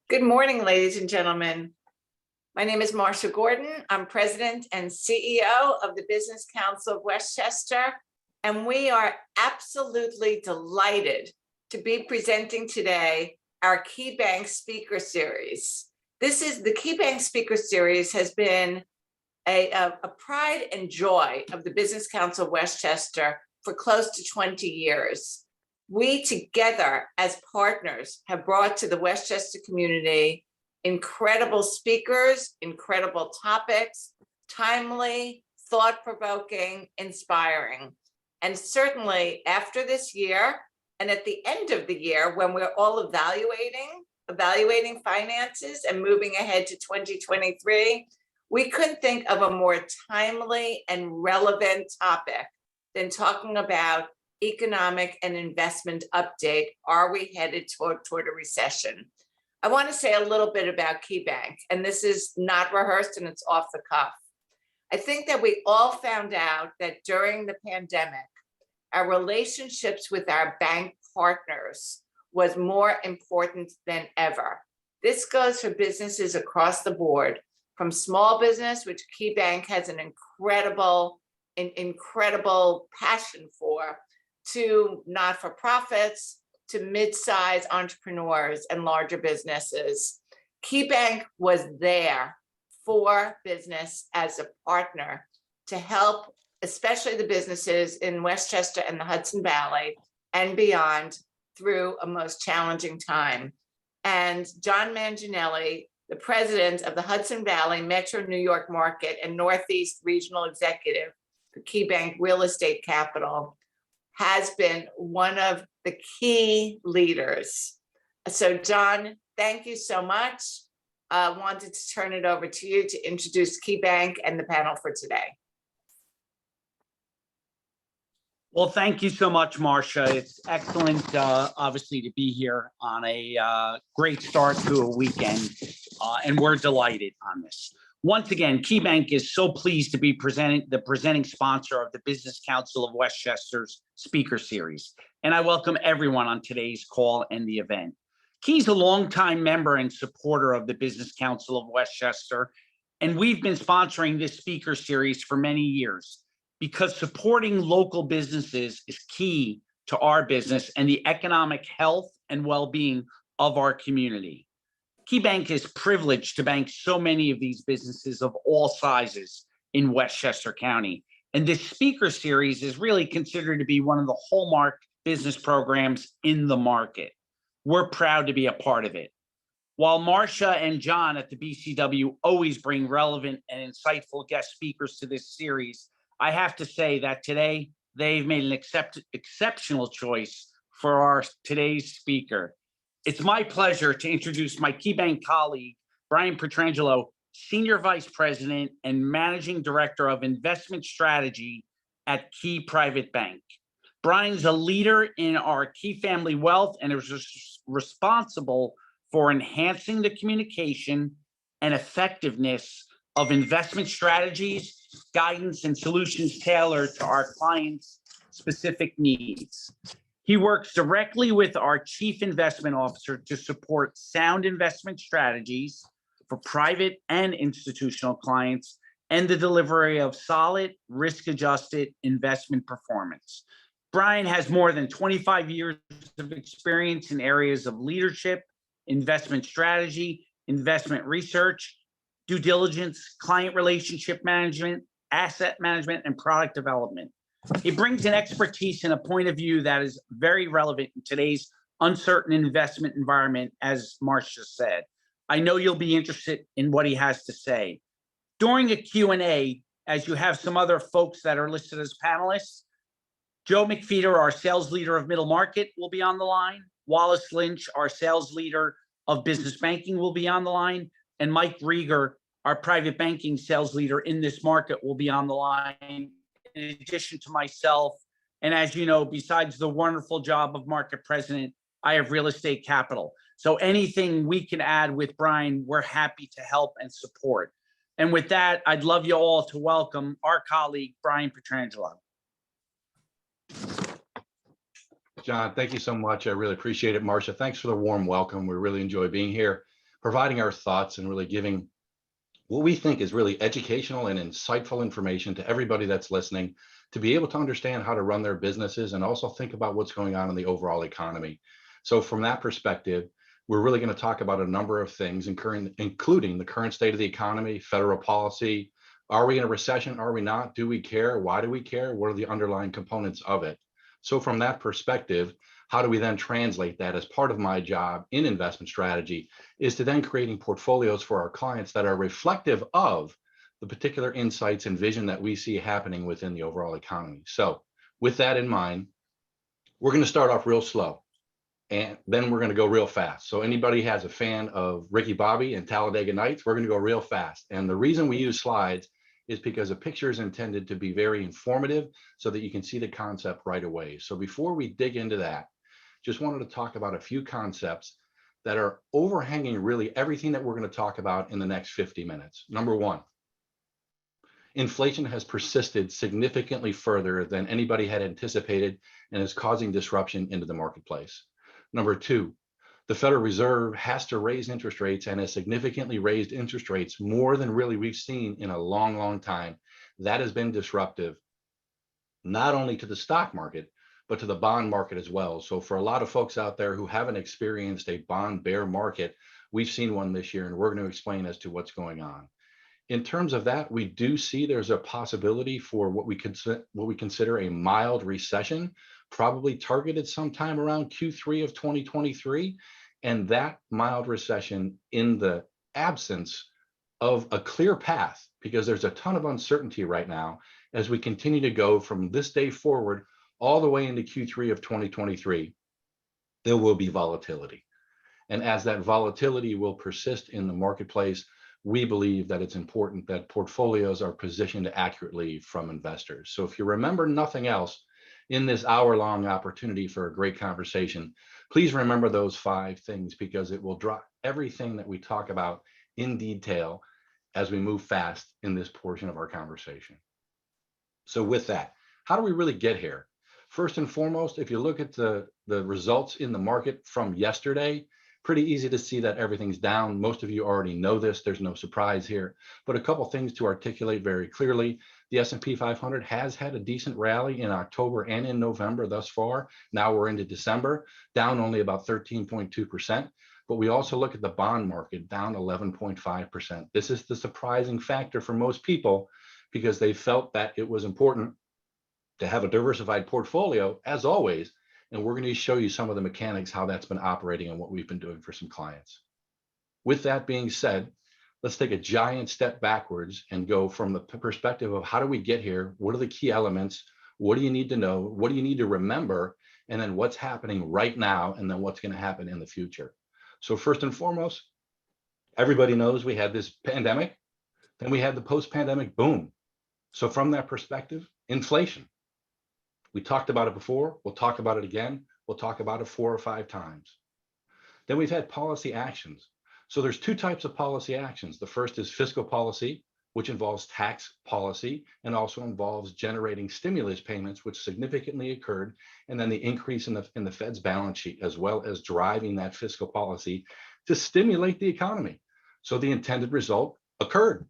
Good morning, ladies and gentlemen. My name is Marcia Gordon. I'm President and CEO of the Business Council of Westchester, and we are absolutely delighted to be presenting today our KeyBank Speaker Series. The KeyBank Speaker Series has been a pride and joy of the Business Council of Westchester for close to 20 years. We together as partners have brought to the Westchester community incredible speakers, incredible topics, timely, thought-provoking, inspiring. And certainly after this year and at the end of the year, when we're all evaluating finances and moving ahead to 2023, we couldn't think of a more timely and relevant topic than talking about economic and investment update. Are we headed toward a recession? I want to say a little bit about KeyBank, and this is not rehearsed and it's off the cuff. I think that we all found out that during the pandemic, our relationships with our bank partners was more important than ever. This goes for businesses across the board, from small business, which KeyBank has an incredible passion for, to not-for-profits, to mid-size entrepreneurs and larger businesses. KeyBank was there for business as a partner to help, especially the businesses in Westchester and the Hudson Valley and beyond, through a most challenging time. And John Manginelli, the president of the Hudson Valley Metro New York Market and Northeast Regional Executive for KeyBank Real Estate Capital, has been one of the key leaders. So John, thank you so much. I wanted to turn it over to you to introduce KeyBank and the panel for today. Well, thank you so much, Marcia. It's excellent, obviously, to be here on a great start to a weekend, and we're delighted on this. Once again, KeyBank is so pleased to be the presenting sponsor of the Business Council of Westchester's Speaker Series, and I welcome everyone on today's call and the event. Key's a longtime member and supporter of the Business Council of Westchester, and we've been sponsoring this Speaker Series for many years because supporting local businesses is key to our business and the economic health and well-being of our community. KeyBank is privileged to bank so many of these businesses of all sizes in Westchester County. And this speaker series is really considered to be one of the hallmark business programs in the market. We're proud to be a part of it. While Marcia and John at the BCW always bring relevant and insightful guest speakers to this series, I have to say that today they've made an exceptional choice for our today's speaker. It's my pleasure to introduce my KeyBank colleague, Brian Petrangelo, Senior Vice President and Managing Director of Investment Strategy at Key Private Bank. Brian's a leader in our Key Family Wealth and is responsible for enhancing the communication and effectiveness of investment strategies, guidance, and solutions tailored to our clients' specific needs. He works directly with our Chief Investment Officer to support sound investment strategies for private and institutional clients and the delivery of solid, risk-adjusted investment performance. Brian has more than 25 years of experience in areas of leadership, investment strategy, investment research, due diligence, client relationship management, asset management, and product development. He brings an expertise and a point of view that is very relevant in today's uncertain investment environment, as Marcia said. I know you'll be interested in what he has to say. During a Q&A, as you have some other folks that are listed as panelists, Joe McFeeder, our sales leader of middle market, will be on the line. Wallace Lynch, our sales leader of business banking, will be on the line. And Mike Rieger, our private banking sales leader in this market, will be on the line, in addition to myself. And as you know, besides the wonderful job of market president, I have real estate capital. So anything we can add with Brian, we're happy to help and support. And with that, I'd love you all to welcome our colleague, Brian Petrangelo. John, thank you so much. I really appreciate it. Marcia, thanks for the warm welcome. We really enjoy being here. providing our thoughts and really giving what we think is really educational and insightful information to everybody that's listening to be able to understand how to run their businesses and also think about what's going on in the overall economy. So from that perspective, we're really going to talk about a number of things, including the current state of the economy, federal policy. Are we in a recession? Are we not? Do we care? Why do we care? What are the underlying components of it? So from that perspective, how do we then translate that as part of my job in investment strategy is to then creating portfolios for our clients that are reflective of the particular insights and vision that we see happening within the overall economy. So with that in mind, we're going to start off real slow and then we're going to go real fast. So anybody has a fan of Ricky Bobby and Talladega Nights, we're going to go real fast. And the reason we use slides is because a picture is intended to be very informative so that you can see the concept right away. So before we dig into that, just wanted to talk about a few concepts that are overhanging really everything that we're going to talk about in the next 50 minutes. Number one, inflation has persisted significantly further than anybody had anticipated and is causing disruption into the marketplace. Number two, the Federal Reserve has to raise interest rates and has significantly raised interest rates more than really we've seen in a long, long time. That has been disruptive, not only to the stock market, but to the bond market as well. So for a lot of folks out there who haven't experienced a bond bear market, we've seen one this year and we're going to explain as to what's going on. In terms of that, we do see there's a possibility for what we consider a mild recession, probably targeted sometime around Q3 of 2023. And that mild recession in the absence of a clear path, because there's a ton of uncertainty right now as we continue to go from this day forward all the way into Q3 of 2023, there will be volatility. And as that volatility will persist in the marketplace, we believe that it's important that portfolios are positioned accurately from investors. So if you remember nothing else in this hour-long opportunity for a great conversation, please remember those 5 things because it will drop everything that we talk about in detail as we move fast in this portion of our conversation. So with that, how do we really get here? First and foremost, if you look at the results in the market from yesterday, pretty easy to see that everything's down. Most of you already know this. There's no surprise here. But a couple things to articulate very clearly. The S&P 500 has had a decent rally in October and in November thus far. Now we're into December, down only about 13.2%. But we also look at the bond market, down 11.5%. This is the surprising factor for most people because they felt that it was important to have a diversified portfolio, as always, and we're going to show you some of the mechanics, how that's been operating and what we've been doing for some clients. With that being said, let's take a giant step backwards and go from the perspective of how do we get here? What are the key elements? What do you need to know? What do you need to remember? And then what's happening right now? And then what's going to happen in the future? So first and foremost, everybody knows we had this pandemic, then we had the post-pandemic boom. So from that perspective, inflation. We talked about it before. We'll talk about it again. We'll talk about it 4 or 5 times. Then we've had policy actions. So there's 2 types of policy actions. The first is fiscal policy, which involves tax policy and also involves generating stimulus payments, which significantly occurred, and then the increase in the Fed's balance sheet, as well as driving that fiscal policy to stimulate the economy. So the intended result occurred.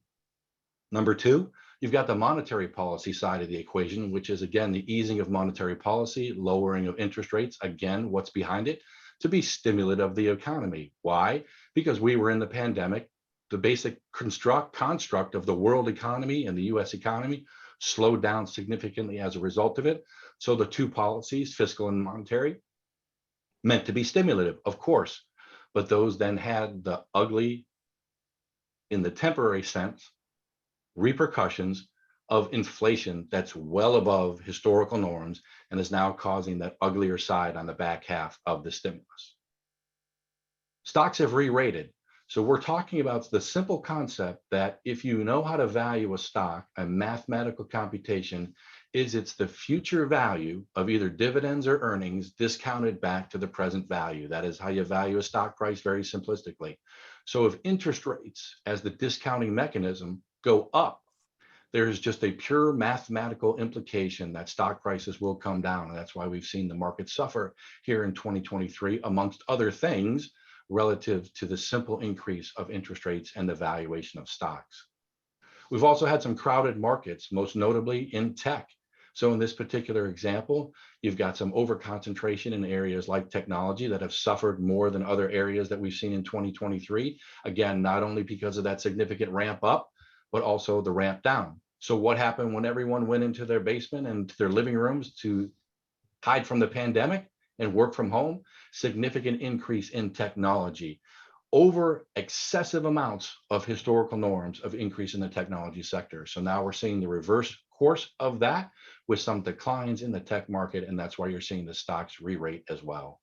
Number 2, you've got the monetary policy side of the equation, which is, again, the easing of monetary policy, lowering of interest rates. Again, what's behind it? To be stimulative of the economy. Why? Because we were in the pandemic. The basic construct of the world economy and the US economy slowed down significantly as a result of it. So the 2 policies, fiscal and monetary, meant to be stimulative, of course, but those then had the ugly, in the temporary sense, repercussions of inflation that's well above historical norms and is now causing that uglier side on the back half of the stimulus. Stocks have re-rated. So we're talking about the simple concept that if you know how to value a stock, a mathematical computation is it's the future value of either dividends or earnings discounted back to the present value. That is how you value a stock price very simplistically. So if interest rates as the discounting mechanism go up, there's just a pure mathematical implication that stock prices will come down. And that's why we've seen the market suffer here in 2023, amongst other things, relative to the simple increase of interest rates and the valuation of stocks. We've also had some crowded markets, most notably in tech. So in this particular example, you've got some over-concentration in areas like technology that have suffered more than other areas that we've seen in 2023. Again, not only because of that significant ramp up, but also the ramp down. So what happened when everyone went into their basement and their living rooms to hide from the pandemic and work from home? Significant increase in technology, over excessive amounts of historical norms of increase in the technology sector. So now we're seeing the reverse course of that with some declines in the tech market, and that's why you're seeing the stocks re-rate as well.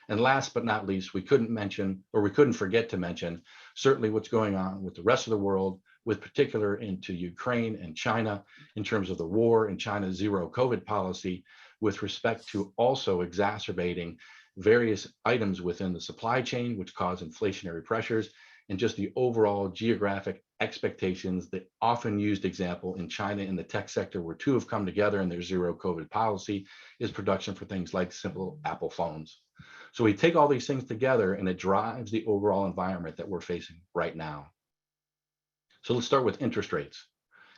And last but not least, we couldn't forget to mention certainly what's going on with the rest of the world, with particular into Ukraine and China in terms of the war and China's zero COVID policy, with respect to also exacerbating various items within the supply chain, which cause inflationary pressures, and just the overall geographic expectations. The often used example in China in the tech sector, where two have come together in their zero COVID policy, is production for things like simple Apple phones. So we take all these things together and it drives the overall environment that we're facing right now. So let's start with interest rates.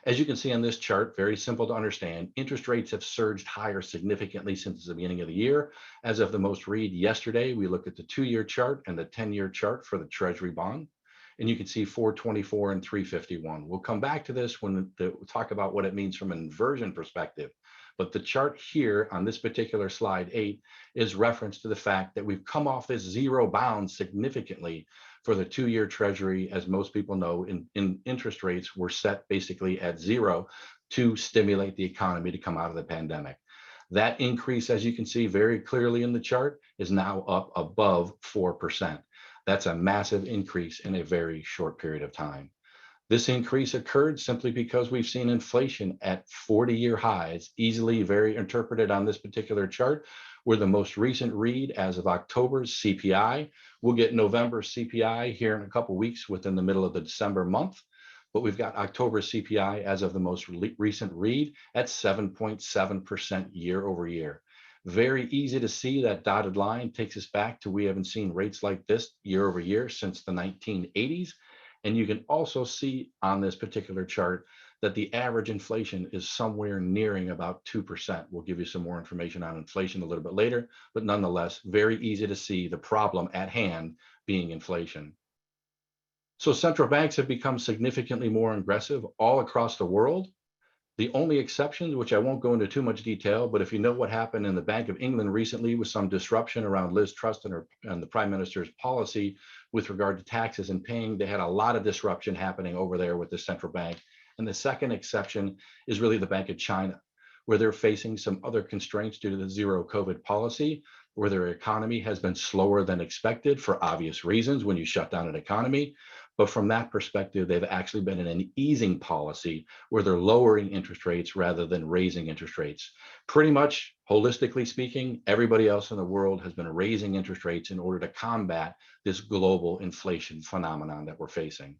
As you can see on this chart, very simple to understand, interest rates have surged higher significantly since the beginning of the year. As of the most read yesterday, we looked at the 2-year chart and the 10-year chart for the Treasury bond, and you can see 424 and 351. We'll come back to this when we'll talk about what it means from an inversion perspective. But the chart here on this particular slide 8 is reference to the fact that we've come off this zero bound significantly for the 2-year Treasury. As most people know, in interest rates were set basically at zero to stimulate the economy to come out of the pandemic. That increase, as you can see very clearly in the chart, is now up above 4%. That's a massive increase in a very short period of time. This increase occurred simply because we've seen inflation at 40-year highs, easily very interpreted on this particular chart, where the most recent read as of October's CPI. We'll get November CPI here in a couple of weeks within the middle of the December month, but we've got October CPI as of the most recent read at 7.7% year over year. Very easy to see that dotted line takes us back to we haven't seen rates like this year over year since the 1980s. And you can also see on this particular chart that the average inflation is somewhere nearing about 2%. We'll give you some more information on inflation a little bit later, but nonetheless, very easy to see the problem at hand being inflation. So central banks have become significantly more aggressive all across the world. The only exceptions, which I won't go into too much detail, but if you know what happened in the Bank of England recently with some disruption around Liz Truss and the Prime Minister's policy with regard to taxes and paying, they had a lot of disruption happening over there with the central bank. And the second exception is really the Bank of China, where they're facing some other constraints due to the zero COVID policy, where their economy has been slower than expected for obvious reasons when you shut down an economy. But from that perspective, they've actually been in an easing policy where they're lowering interest rates rather than raising interest rates. Pretty much, holistically speaking, everybody else in the world has been raising interest rates in order to combat this global inflation phenomenon that we're facing.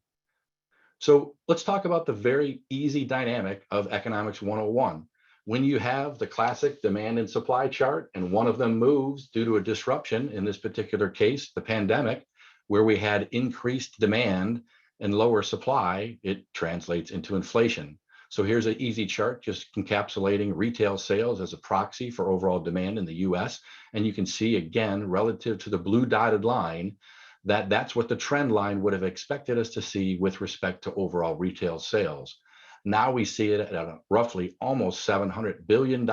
So let's talk about the very easy dynamic of Economics 101. When you have the classic demand and supply chart, and one of them moves due to a disruption, in this particular case, the pandemic, where we had increased demand and lower supply, it translates into inflation. So here's an easy chart just encapsulating retail sales as a proxy for overall demand in the US. And you can see again, relative to the blue dotted line, that that's what the trend line would have expected us to see with respect to overall retail sales. Now we see it at roughly almost $700 billion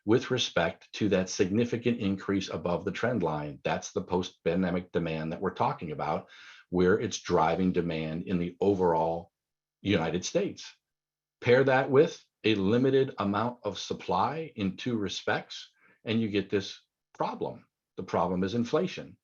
with respect to that significant increase above the trend line. That's the post-pandemic demand that we're talking about, where it's driving demand in the overall United States. Pair that with a limited amount of supply in two respects, and you get this problem. The problem is inflation.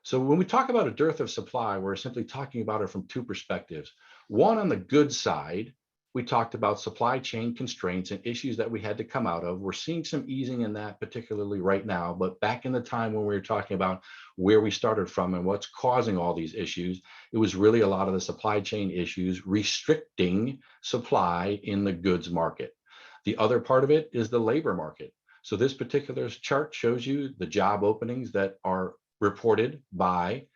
So when we talk about a dearth of supply, we're simply talking about it from two perspectives. One, on the goods side, we talked about supply chain constraints and issues that we had to come out of. We're seeing some easing in that, particularly right now, but back in the time when we were talking about where we started from and what's causing all these issues, it was really a lot of the supply chain issues restricting supply in the goods market. The other part of it is the labor market. So this particular chart shows you the job openings that are reported by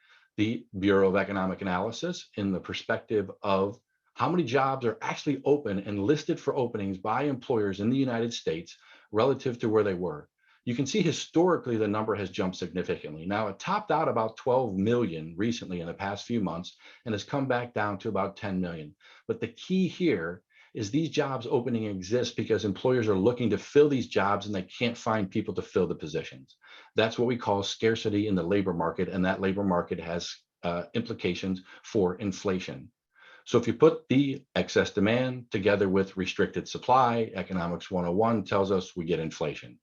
the Bureau of Economic Analysis in the perspective of how many jobs are actually open and listed for openings by employers in the United States relative to where they were. You can see historically the number has jumped significantly. Now it topped out about 12 million recently in the past few months and has come back down to about 10 million. But the key here is these jobs opening exist because employers are looking to fill these jobs and they can't find people to fill the positions. That's what we call scarcity in the labor market, and that labor market has implications for inflation. So if you put the excess demand together with restricted supply, Economics 101 tells us we get inflation.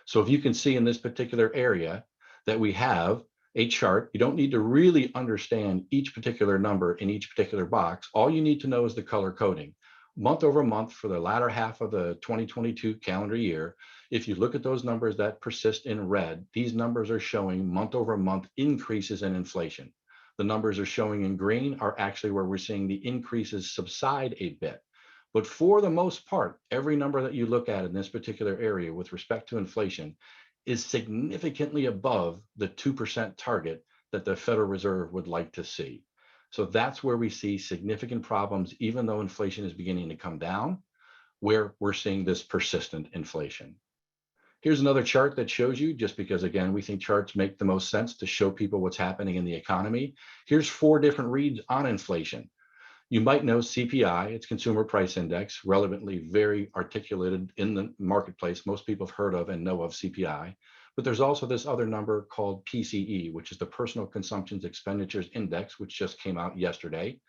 So if you can see in this particular area that we have a chart, you don't need to really understand each particular number in each particular box. All you need to know is the color coding. Month over month for the latter half of the 2022 calendar year, if you look at those numbers that persist in red, these numbers are showing month over month increases in inflation. The numbers are showing in green are actually where we're seeing the increases subside a bit. But for the most part, every number that you look at in this particular area with respect to inflation is significantly above the 2% target that the Federal Reserve would like to see. So that's where we see significant problems, even though inflation is beginning to come down, where we're seeing this persistent inflation. Here's another chart that shows you, just because, again, we think charts make the most sense to show people what's happening in the economy. Here's 4 different reads on inflation. You might know CPI, it's Consumer Price Index, relevantly very articulated in the marketplace. Most people have heard of and know of CPI. But there's also this other number called PCE, which is the Personal Consumption Expenditures Index, which just came out yesterday.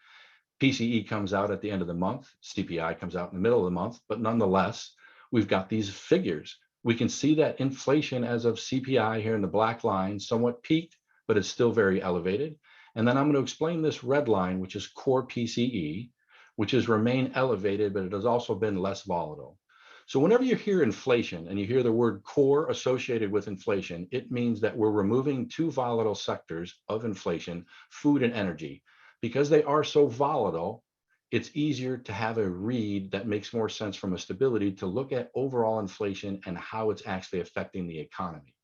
PCE comes out at the end of the month. CPI comes out in the middle of the month. But nonetheless, we've got these figures. We can see that inflation as of CPI here in the black line somewhat peaked, but it's still very elevated. And then I'm going to explain this red line, which is core PCE, which has remained elevated, but it has also been less volatile. So whenever you hear inflation and you hear the word core associated with inflation, it means that we're removing 2 volatile sectors of inflation, food and energy. Because they are so volatile, it's easier to have a read that makes more sense from a stability to look at overall inflation and how it's actually affecting the economy.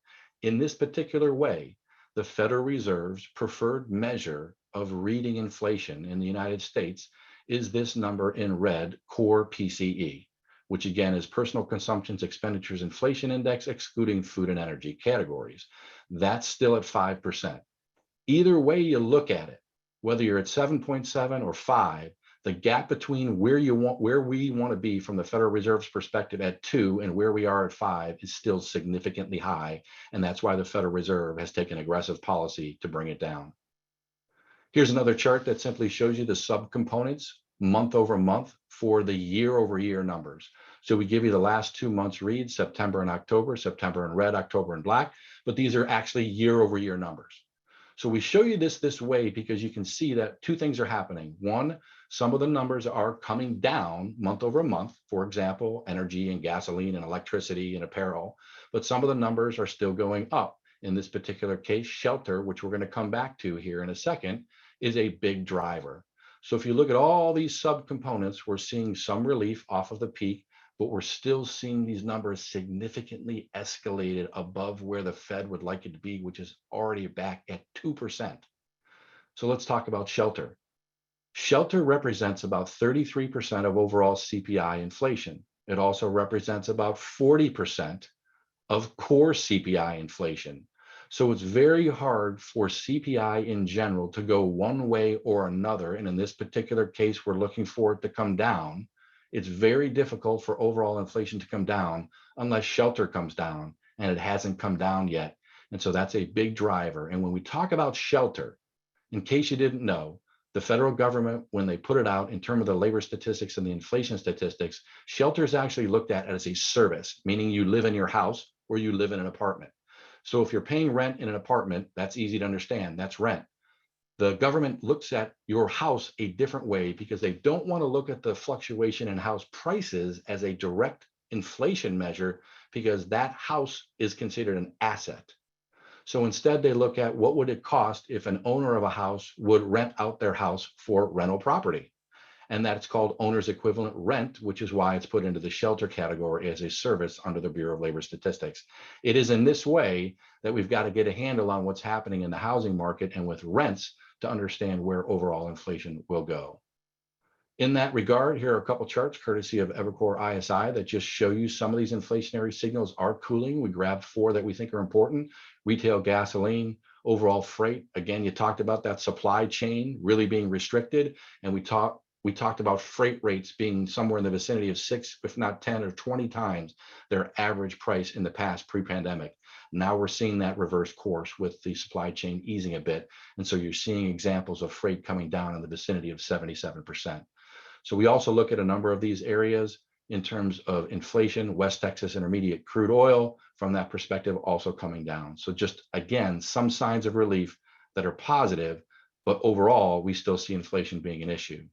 In this particular way, the Federal Reserve's preferred measure of reading inflation in the United States is this number in red, core PCE, which again is Personal Consumption Expenditures Inflation Index, excluding food and energy categories. That's still at 5%. Either way you look at it, whether you're at 7.7 or 5, the gap between where we want to be from the Federal Reserve's perspective at 2 and where we are at 5 is still significantly high. And that's why the Federal Reserve has taken aggressive policy to bring it down. Here's another chart that simply shows you the subcomponents month over month for the year over year numbers. So we give you the last 2 months reads, September and October, September in red, October in black, but these are actually year over year numbers. So we show you this way because you can see that 2 things are happening. One, some of the numbers are coming down month over month, for example, energy and gasoline and electricity and apparel, but some of the numbers are still going up. In this particular case, shelter, which we're going to come back to here in a second, is a big driver. So if you look at all these subcomponents, we're seeing some relief off of the peak, but we're still seeing these numbers significantly escalated above where the Fed would like it to be, which is already back at 2%. So let's talk about shelter. Shelter represents about 33% of overall CPI inflation. It also represents about 40% of core CPI inflation. So it's very hard for CPI in general to go one way or another. And in this particular case, we're looking for it to come down. It's very difficult for overall inflation to come down unless shelter comes down, and it hasn't come down yet. And so that's a big driver. And when we talk about shelter, in case you didn't know, the federal government, when they put it out in terms of the labor statistics and the inflation statistics, shelter is actually looked at as a service, meaning you live in your house or you live in an apartment. So if you're paying rent in an apartment, that's easy to understand, that's rent. The government looks at your house a different way because they don't want to look at the fluctuation in house prices as a direct inflation measure, because that house is considered an asset. So instead, they look at what would it cost if an owner of a house would rent out their house for rental property. and that's called owner's equivalent rent, which is why it's put into the shelter category as a service under the Bureau of Labor Statistics. It is in this way that we've got to get a handle on what's happening in the housing market and with rents to understand where overall inflation will go. In that regard, here are a couple charts courtesy of Evercore ISI that just show you some of these inflationary signals are cooling. We grabbed 4 that we think are important: retail gasoline, overall freight. Again, you talked about that supply chain really being restricted, and we talked about freight rates being somewhere in the vicinity of 6, if not 10 or 20 times their average price in the past pre-pandemic. Now we're seeing that reverse course with the supply chain easing a bit. And so you're seeing examples of freight coming down in the vicinity of 77%. So we also look at a number of these areas in terms of inflation. West Texas Intermediate crude oil from that perspective also coming down. So just again, some signs of relief that are positive, but overall we still see inflation being an issue.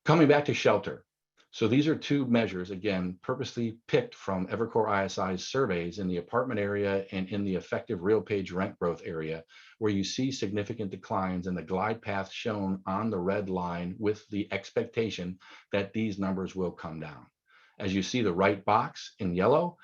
Coming back to shelter. So these are 2 measures, again, purposely picked from Evercore ISI's surveys in the apartment area and in the effective real page rent growth area, where you see significant declines in the glide path shown on the red line with the expectation that these numbers will come down. As you see the right box in yellow,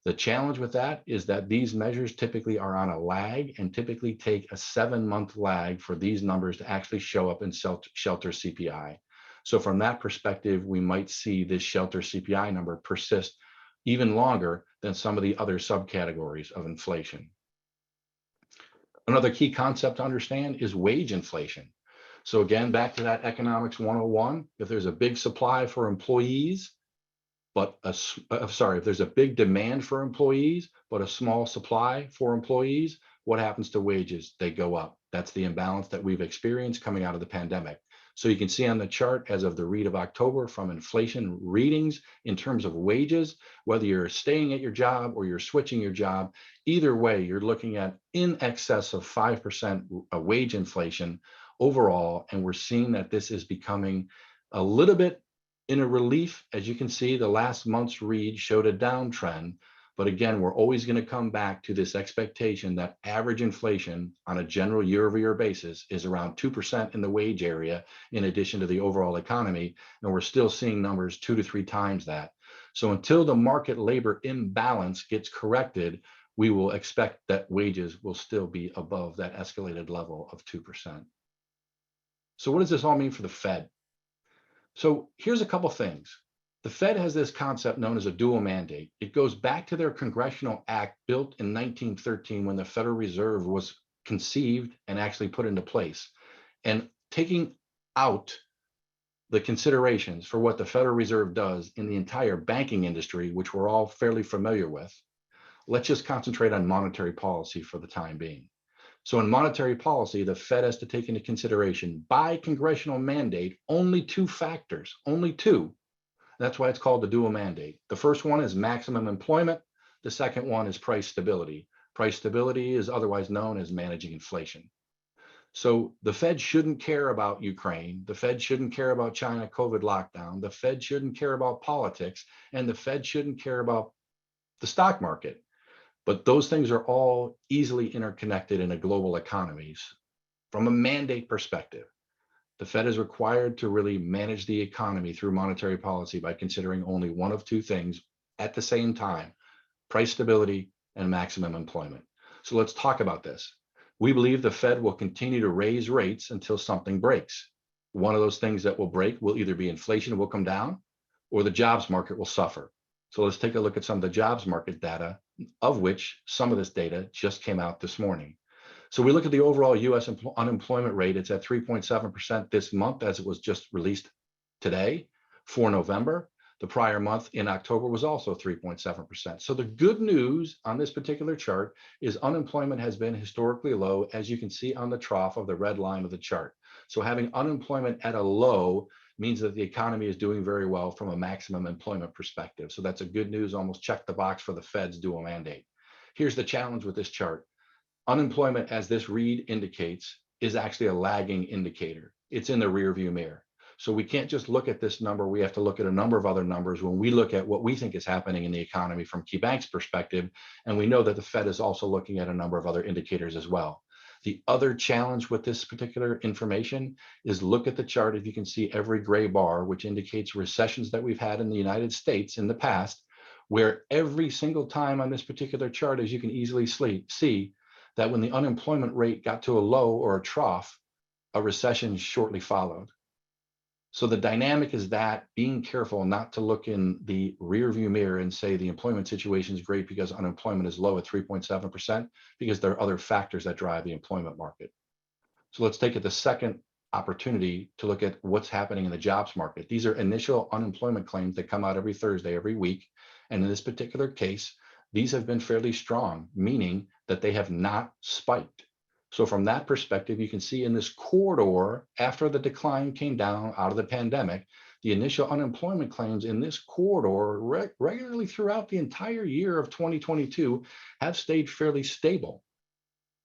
the challenge with that is that these measures typically are on a lag and typically take a 7-month lag for these numbers to actually show up in shelter CPI. So from that perspective, we might see this shelter CPI number persist even longer than some of the other subcategories of inflation. Another key concept to understand is wage inflation. So again, back to that economics 101, if there's a big supply for employees, but if there's a big demand for employees, but a small supply for employees, what happens to wages? They go up. That's the imbalance that we've experienced coming out of the pandemic. So you can see on the chart as of the read of October from inflation readings in terms of wages, whether you're staying at your job or you're switching your job, either way, you're looking at in excess of 5% wage inflation overall. And we're seeing that this is becoming a little bit in a relief. As you can see, the last month's read showed a downtrend. But again, we're always going to come back to this expectation that average inflation on a general year-over-year basis is around 2% in the wage area, in addition to the overall economy. And we're still seeing numbers 2 to 3 times that. So until the market labor imbalance gets corrected, we will expect that wages will still be above that escalated level of 2%. So what does this all mean for the Fed? So here's a couple things. The Fed has this concept known as a dual mandate. It goes back to their congressional act built in 1913 when the Federal Reserve was conceived and actually put into place. And taking out the considerations for what the Federal Reserve does in the entire banking industry, which we're all fairly familiar with, let's just concentrate on monetary policy for the time being. So in monetary policy, the Fed has to take into consideration by congressional mandate only 2 factors, only 2. That's why it's called the dual mandate. The first one is maximum employment. The second one is price stability. Price stability is otherwise known as managing inflation. So the Fed shouldn't care about Ukraine. The Fed shouldn't care about China COVID lockdown. The Fed shouldn't care about politics. And the Fed shouldn't care about the stock market. But those things are all easily interconnected in a global economy. From a mandate perspective, the Fed is required to really manage the economy through monetary policy by considering only one of 2 things at the same time: price stability and maximum employment. So let's talk about this. We believe the Fed will continue to raise rates until something breaks. One of those things that will break will either be inflation will come down or the jobs market will suffer. So let's take a look at some of the jobs market data, of which some of this data just came out this morning. So we look at the overall US unemployment rate. It's at 3.7% this month, as it was just released today for November. The prior month in October was also 3.7%. So the good news on this particular chart is unemployment has been historically low, as you can see on the trough of the red line of the chart. So having unemployment at a low means that the economy is doing very well from a maximum employment perspective. So that's a good news, almost check the box for the Fed's dual mandate. Here's the challenge with this chart. Unemployment, as this read indicates, is actually a lagging indicator. It's in the rearview mirror. So we can't just look at this number. We have to look at a number of other numbers when we look at what we think is happening in the economy from KeyBank's perspective. And we know that the Fed is also looking at a number of other indicators as well. The other challenge with this particular information is look at the chart. If you can see every gray bar, which indicates recessions that we've had in the United States in the past, where every single time on this particular chart, as you can easily see, that when the unemployment rate got to a low or a trough, a recession shortly followed. So the dynamic is that being careful not to look in the rear view mirror and say the employment situation is great because unemployment is low at 3.7%, because there are other factors that drive the employment market. So let's take it the second opportunity to look at what's happening in the jobs market. These are initial unemployment claims that come out every Thursday, every week. And in this particular case, these have been fairly strong, meaning that they have not spiked. So from that perspective, you can see in this corridor, after the decline came down out of the pandemic, the initial unemployment claims in this corridor regularly throughout the entire year of 2022 have stayed fairly stable.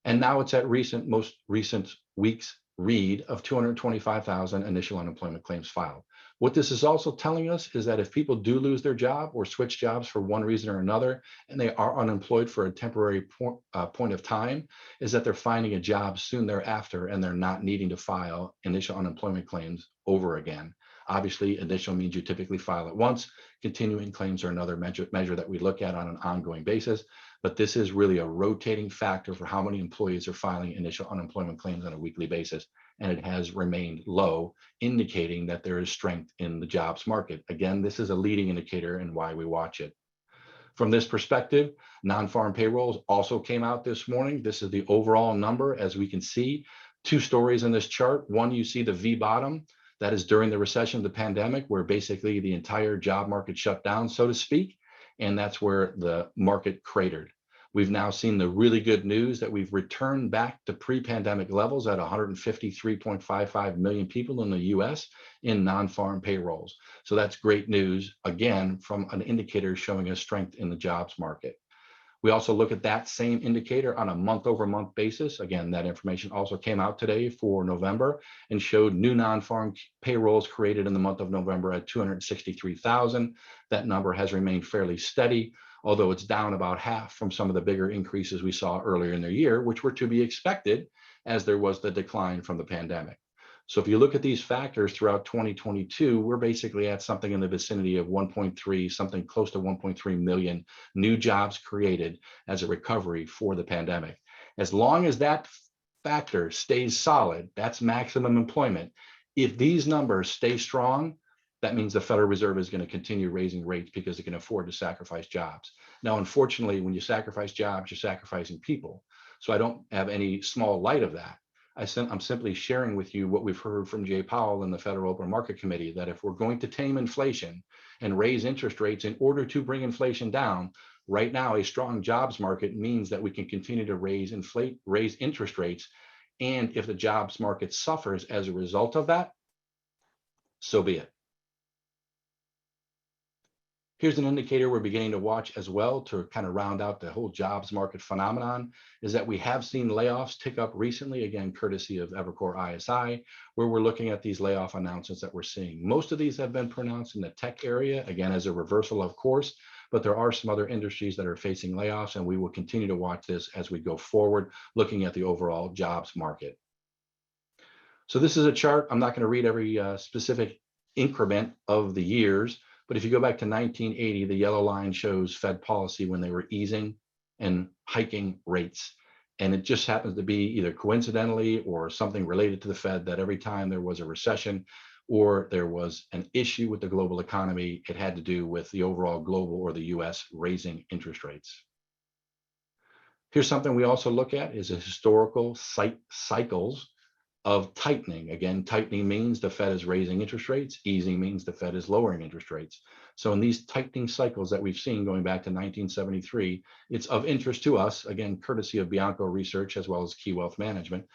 And now it's at most recent week's read of 225,000 initial unemployment claims filed. What this is also telling us is that if people do lose their job or switch jobs for one reason or another, and they are unemployed for a temporary point of time, is that they're finding a job soon thereafter and they're not needing to file initial unemployment claims over again. Obviously, initial means you typically file it once. Continuing claims are another measure that we look at on an ongoing basis. But this is really a rotating factor for how many employees are filing initial unemployment claims on a weekly basis. And it has remained low, indicating that there is strength in the jobs market. Again, this is a leading indicator and why we watch it. From this perspective, non-farm payrolls also came out this morning. This is the overall number. As we can see, two stories in this chart. One, you see the V bottom. That is during the recession of the pandemic, where basically the entire job market shut down, so to speak. And that's where the market cratered. We've now seen the really good news that we've returned back to pre-pandemic levels at 153.55 million people in the US in non-farm payrolls. So that's great news, again, from an indicator showing us strength in the jobs market. We also look at that same indicator on a month-over-month basis. Again, that information also came out today for November and showed new non-farm payrolls created in the month of November at 263,000. That number has remained fairly steady, although it's down about half from some of the bigger increases we saw earlier in the year, which were to be expected as there was the decline from the pandemic. So if you look at these factors throughout 2022, we're basically at something in the vicinity of 1.3, something close to 1.3 million new jobs created as a recovery for the pandemic. As long as that factor stays solid, that's maximum employment. If these numbers stay strong, that means the Federal Reserve is going to continue raising rates because it can afford to sacrifice jobs. Now, unfortunately, when you sacrifice jobs, you're sacrificing people. So I don't have any small light of that. I'm simply sharing with you what we've heard from Jay Powell in the Federal Open Market Committee, that if we're going to tame inflation and raise interest rates in order to bring inflation down, right now a strong jobs market means that we can continue to raise interest rates. And if the jobs market suffers as a result of that, so be it. Here's an indicator we're beginning to watch as well to kind of round out the whole jobs market phenomenon, is that we have seen layoffs tick up recently, again, courtesy of Evercore ISI, where we're looking at these layoff announcements that we're seeing. Most of these have been pronounced in the tech area, again, as a reversal, of course, but there are some other industries that are facing layoffs, and we will continue to watch this as we go forward, looking at the overall jobs market. So this is a chart. I'm not going to read every specific increment of the years, but if you go back to 1980, the yellow line shows Fed policy when they were easing and hiking rates. And it just happens to be either coincidentally or something related to the Fed that every time there was a recession or there was an issue with the global economy, it had to do with the overall global or the US raising interest rates. Here's something we also look at is a historical cycles of tightening. Again, tightening means the Fed is raising interest rates. Easing means the Fed is lowering interest rates. So in these tightening cycles that we've seen going back to 1973, it's of interest to us, again, courtesy of Bianco Research as well as Key Wealth Management,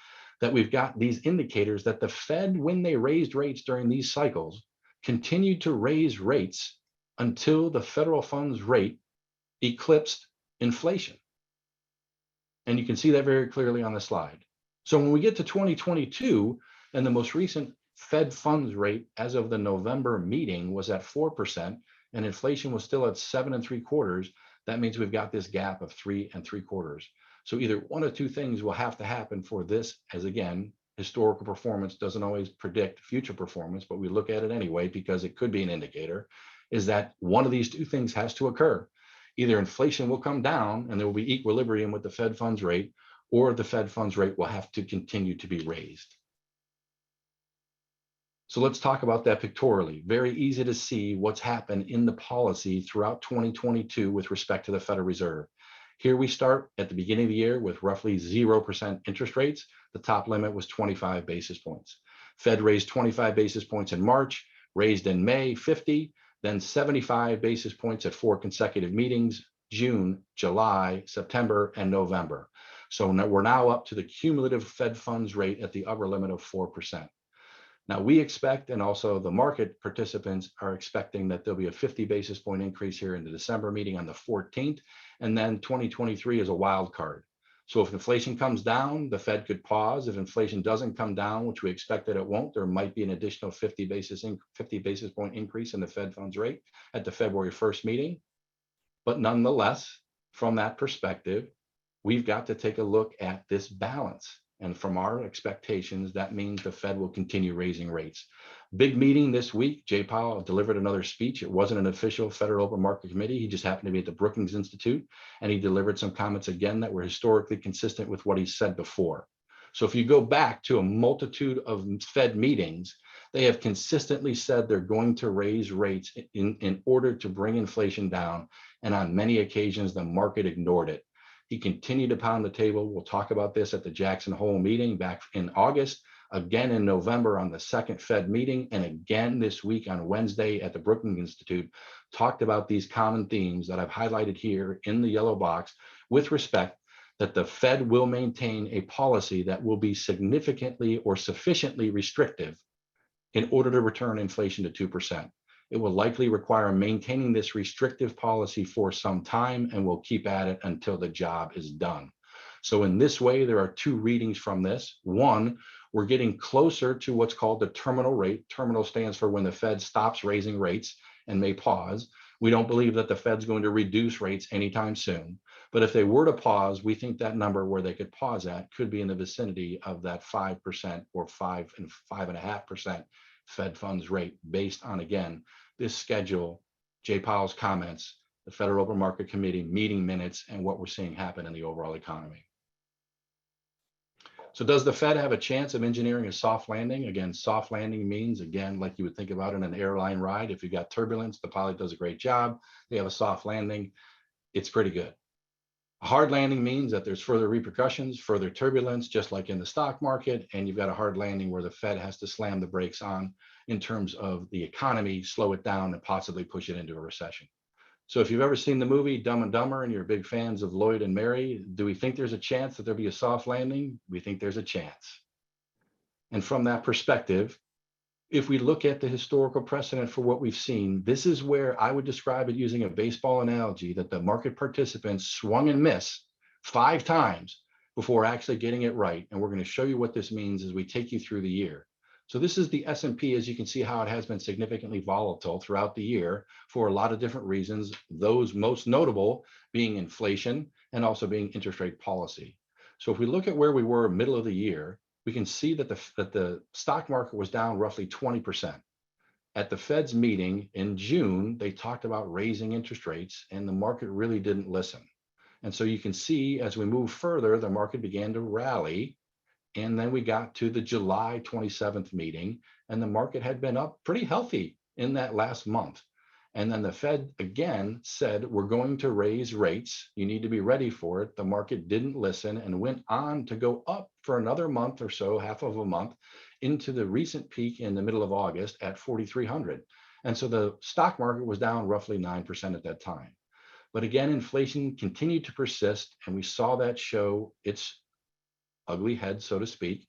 that we've got these indicators that the Fed, when they raised rates during these cycles, continued to raise rates until the federal funds rate eclipsed inflation. And you can see that very clearly on the slide. So when we get to 2022, and the most recent Fed funds rate as of the November meeting was at 4%, and inflation was still at 7 3/4, that means we've got this gap of 3 3/4. So either one of two things will have to happen for this, as again, historical performance doesn't always predict future performance, but we look at it anyway because it could be an indicator, is that one of these two things has to occur. Either inflation will come down and there will be equilibrium with the Fed funds rate, or the Fed funds rate will have to continue to be raised. So let's talk about that pictorially. Very easy to see what's happened in the policy throughout 2022 with respect to the Federal Reserve. Here we start at the beginning of the year with roughly 0% interest rates. The top limit was 25 basis points. Fed raised 25 basis points in March, raised in May 50, then 75 basis points at 4 consecutive meetings, June, July, September, and November. So now we're up to the cumulative Fed funds rate at the upper limit of 4%. Now we expect, and also the market participants are expecting, that there'll be a 50 basis point increase here in the December meeting on the 14th, and then 2023 is a wild card. So if inflation comes down, the Fed could pause. If inflation doesn't come down, which we expect that it won't, there might be an additional 50 basis point increase in the Fed funds rate at the February 1st meeting. But nonetheless, from that perspective, we've got to take a look at this balance. And from our expectations, that means the Fed will continue raising rates. Big meeting this week. Jay Powell delivered another speech. It wasn't an official Federal Open Market Committee. He just happened to be at the Brookings Institute, and he delivered some comments again that were historically consistent with what he said before. So if you go back to a multitude of Fed meetings, they have consistently said they're going to raise rates in order to bring inflation down. And on many occasions, the market ignored it. He continued to pound the table. We'll talk about this at the Jackson Hole meeting back in August, again in November on the second Fed meeting, and again this week on Wednesday at the Brookings Institute, talked about these common themes that I've highlighted here in the yellow box with respect that the Fed will maintain a policy that will be significantly or sufficiently restrictive in order to return inflation to 2%. It will likely require maintaining this restrictive policy for some time, and we'll keep at it until the job is done. So in this way, there are two readings from this. One, we're getting closer to what's called the terminal rate. Terminal stands for when the Fed stops raising rates and may pause. We don't believe that the Fed's going to reduce rates anytime soon. But if they were to pause, we think that number where they could pause at could be in the vicinity of that 5% or 5 and 5.5% Fed funds rate based on, again, this schedule, Jay Powell's comments, the Federal Open Market Committee meeting minutes, and what we're seeing happen in the overall economy. So does the Fed have a chance of engineering a soft landing? Again, soft landing means, again, like you would think about in an airline ride, if you got turbulence, the pilot does a great job. They have a soft landing, it's pretty good. A hard landing means that there's further repercussions, further turbulence, just like in the stock market, and you've got a hard landing where the Fed has to slam the brakes on in terms of the economy, slow it down, and possibly push it into a recession. So if you've ever seen the movie Dumb and Dumber and you're big fans of Lloyd and Mary, do we think there's a chance that there'll be a soft landing? We think there's a chance. And from that perspective, if we look at the historical precedent for what we've seen, this is where I would describe it using a baseball analogy, that the market participants swung and missed 5 times before actually getting it right. And we're going to show you what this means as we take you through the year. So this is the S&P, as you can see how it has been significantly volatile throughout the year for a lot of different reasons, those most notable being inflation and also being interest rate policy. So if we look at where we were middle of the year, we can see that the stock market was down roughly 20%. At the Fed's meeting in June, they talked about raising interest rates, and the market really didn't listen. And so you can see as we move further, the market began to rally. And then we got to the July 27th meeting, and the market had been up pretty healthy in that last month. And then the Fed again said, we're going to raise rates. You need to be ready for it. The market didn't listen and went on to go up for another month or so, half of a month, into the recent peak in the middle of August at 4,300. And so the stock market was down roughly 9% at that time. But again, inflation continued to persist, and we saw that show its ugly head, so to speak.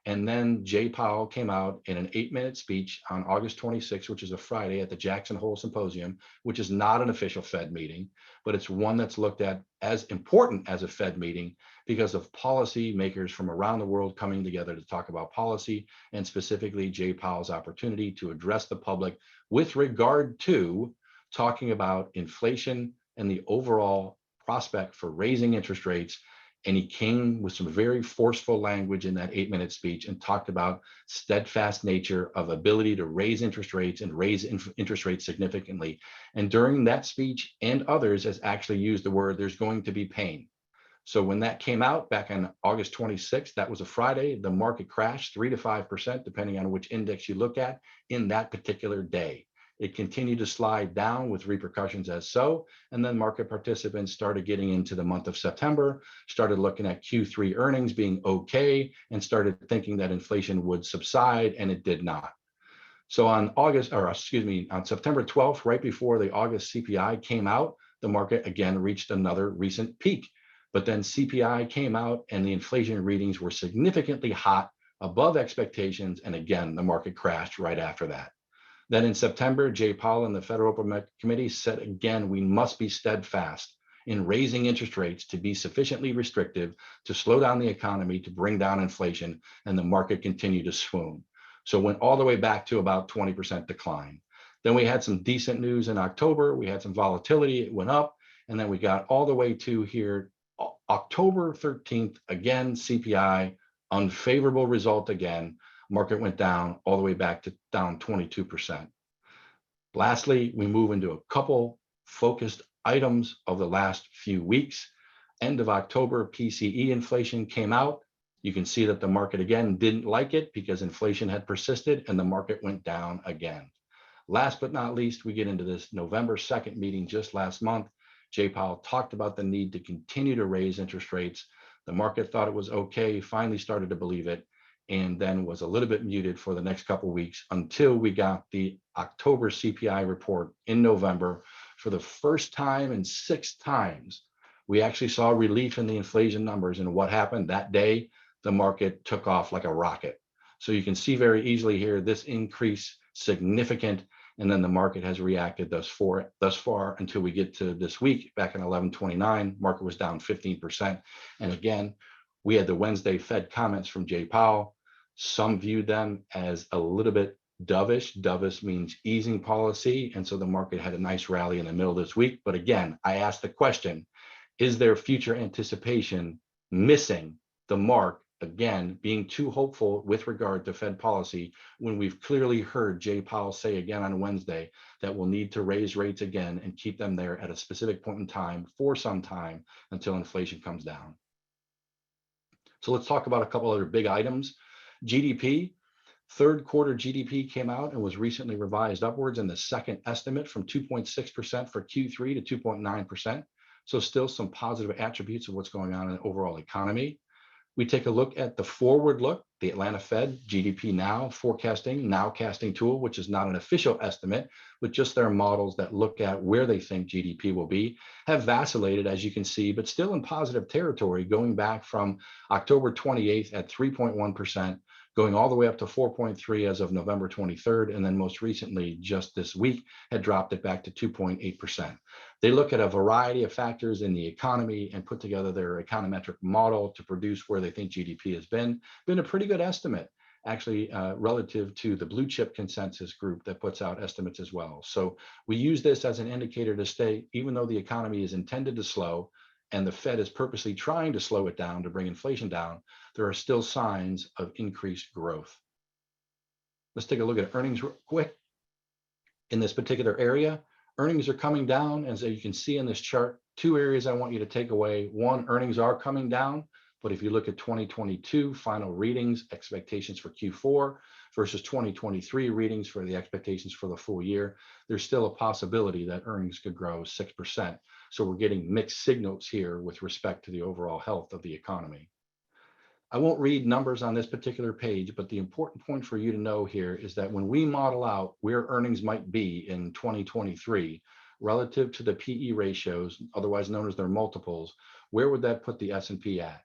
And then Jay Powell came out in an 8-minute speech on August 26th, which is a Friday, at the Jackson Hole Symposium, which is not an official Fed meeting, but it's one that's looked at as important as a Fed meeting because of policy makers from around the world coming together to talk about policy, and specifically Jay Powell's opportunity to address the public with regard to talking about inflation and the overall prospect for raising interest rates And he came with some very forceful language in that 8-minute speech and talked about steadfast nature of ability to raise interest rates and raise interest rates significantly. And during that speech and others has actually used the word, there's going to be pain. So when that came out back on August 26th, that was a Friday, the market crashed 3 to 5%, depending on which index you look at in that particular day. It continued to slide down with repercussions as so. And then market participants started getting into the month of September, started looking at Q3 earnings being okay, and started thinking that inflation would subside, and it did not. So on September 12th, right before the August CPI came out, the market again reached another recent peak. But then CPI came out and the inflation readings were significantly hot, above expectations. And again, the market crashed right after that. Then in September, Jay Powell and the Federal Open Committee said again, we must be steadfast in raising interest rates to be sufficiently restrictive to slow down the economy, to bring down inflation, and the market continued to swoon. So it went all the way back to about 20% decline. Then we had some decent news in October. We had some volatility, it went up, and then we got all the way to here, October 13th, again, CPI, unfavorable result again. Market went down all the way back to down 22%. Lastly, we move into a couple focused items of the last few weeks. End of October, PCE inflation came out. You can see that the market again didn't like it because inflation had persisted and the market went down again. Last but not least, we get into this November 2nd meeting just last month. Jay Powell talked about the need to continue to raise interest rates. The market thought it was okay, finally started to believe it, and then was a little bit muted for the next couple of weeks until we got the October CPI report in November. For the first time in 6 times, we actually saw relief in the inflation numbers. And what happened that day? The market took off like a rocket. So you can see very easily here, this increase significant. And then the market has reacted thus far until we get to this week. Back in 11/29, market was down 15%. And again, we had the Wednesday Fed comments from Jay Powell. Some viewed them as a little bit dovish. Dovish means easing policy. And so the market had a nice rally in the middle of this week. But again, I asked the question, is there future anticipation missing the mark? Again, being too hopeful with regard to Fed policy when we've clearly heard Jay Powell say again on Wednesday that we'll need to raise rates again and keep them there at a specific point in time for some time until inflation comes down. So let's talk about a couple other big items. GDP, third quarter GDP came out and was recently revised upwards in the second estimate from 2.6% for Q3 to 2.9%. So still some positive attributes of what's going on in the overall economy. We take a look at the forward look, the Atlanta Fed GDP Now nowcasting tool, which is not an official estimate, but just their models that look at where they think GDP will be, have vacillated, as you can see, but still in positive territory, going back from October 28th at 3.1%, going all the way up to 4.3 as of November 23rd, and then most recently, just this week, had dropped it back to 2.8%. They look at a variety of factors in the economy and put together their econometric model to produce where they think GDP has been a pretty good estimate, actually, relative to the blue chip consensus group that puts out estimates as well. So we use this as an indicator to say, even though the economy is intended to slow, and the Fed is purposely trying to slow it down to bring inflation down, there are still signs of increased growth. Let's take a look at earnings real quick. In this particular area, earnings are coming down. As you can see in this chart, 2 areas I want you to take away. One, earnings are coming down, but if you look at 2022 final readings, expectations for Q4 versus 2023 readings for the expectations for the full year, there's still a possibility that earnings could grow 6%. So we're getting mixed signals here with respect to the overall health of the economy. I won't read numbers on this particular page, but the important point for you to know here is that when we model out where earnings might be in 2023 relative to the PE ratios, otherwise known as their multiples, where would that put the S&P at?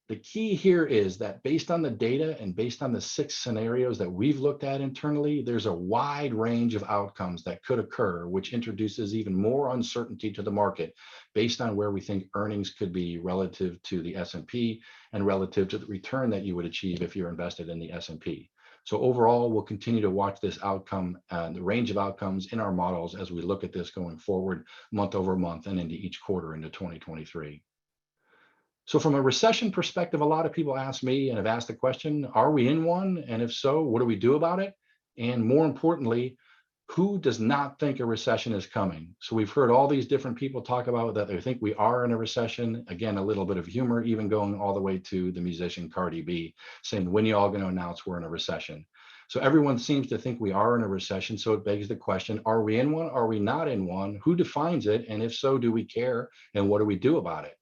The key here is that based on the data and based on the 6 scenarios that we've looked at internally, there's a wide range of outcomes that could occur, which introduces even more uncertainty to the market based on where we think earnings could be relative to the S&P and relative to the return that you would achieve if you're invested in the S&P. So overall, we'll continue to watch this outcome and the range of outcomes in our models as we look at this going forward month over month and into each quarter into 2023. So from a recession perspective, a lot of people ask me and have asked the question, are we in one? And if so, what do we do about it? And more importantly, who does not think a recession is coming? So we've heard all these different people talk about that they think we are in a recession. Again, a little bit of humor, even going all the way to the musician Cardi B saying, when y'all going to announce we're in a recession? So everyone seems to think we are in a recession. So it begs the question, are we in one? Are we not in one? Who defines it? And if so, do we care? And what do we do about it?